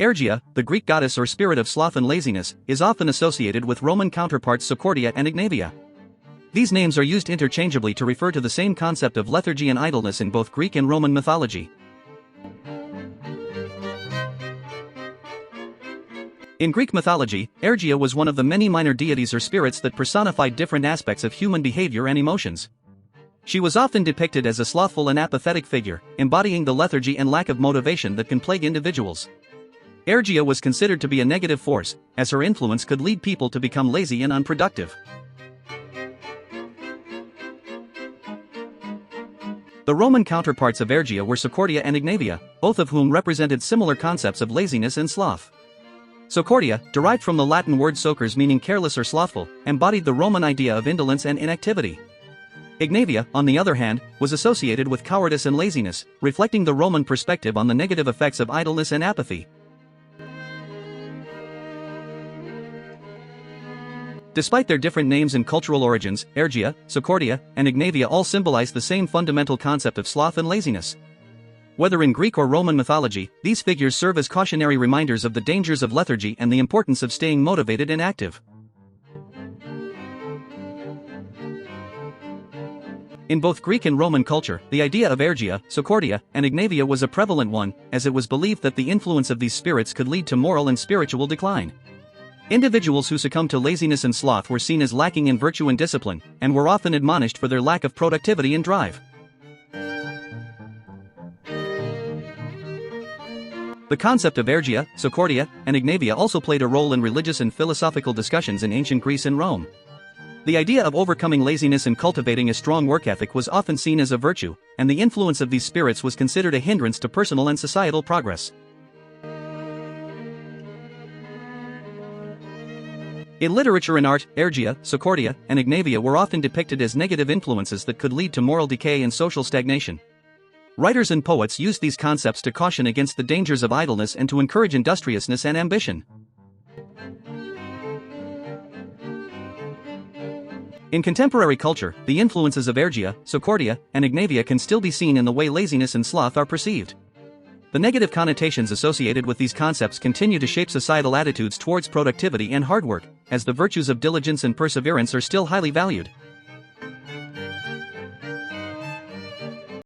Aergia, the Greek goddess or spirit of sloth and laziness, is often associated with Roman counterparts Socordia and Ignavia. These names are used interchangeably to refer to the same concept of lethargy and idleness in both Greek and Roman mythology. In Greek mythology, Aergia was one of the many minor deities or spirits that personified different aspects of human behavior and emotions. She was often depicted as a slothful and apathetic figure, embodying the lethargy and lack of motivation that can plague individuals. Aergia was considered to be a negative force, as her influence could lead people to become lazy and unproductive. The Roman counterparts of Aergia were Socordia and Ignavia, both of whom represented similar concepts of laziness and sloth. Socordia, derived from the Latin word socors meaning careless or slothful, embodied the Roman idea of indolence and inactivity. Ignavia, on the other hand, was associated with cowardice and laziness, reflecting the Roman perspective on the negative effects of idleness and apathy. Despite their different names and cultural origins, Aergia, Socordia, and Ignavia all symbolize the same fundamental concept of sloth and laziness. Whether in Greek or Roman mythology, these figures serve as cautionary reminders of the dangers of lethargy and the importance of staying motivated and active. In both Greek and Roman culture, the idea of Aergia, Socordia, and Ignavia was a prevalent one, as it was believed that the influence of these spirits could lead to moral and spiritual decline. Individuals who succumbed to laziness and sloth were seen as lacking in virtue and discipline, and were often admonished for their lack of productivity and drive. The concept of Aergia, Socordia, and Ignavia also played a role in religious and philosophical discussions in ancient Greece and Rome. The idea of overcoming laziness and cultivating a strong work ethic was often seen as a virtue, and the influence of these spirits was considered a hindrance to personal and societal progress. In literature and art, Aergia, Socordia, and Ignavia were often depicted as negative influences that could lead to moral decay and social stagnation. Writers and poets used these concepts to caution against the dangers of idleness and to encourage industriousness and ambition. In contemporary culture, the influences of Aergia, Socordia, and Ignavia can still be seen in the way laziness and sloth are perceived. The negative connotations associated with these concepts continue to shape societal attitudes towards productivity and hard work, as the virtues of diligence and perseverance are still highly valued.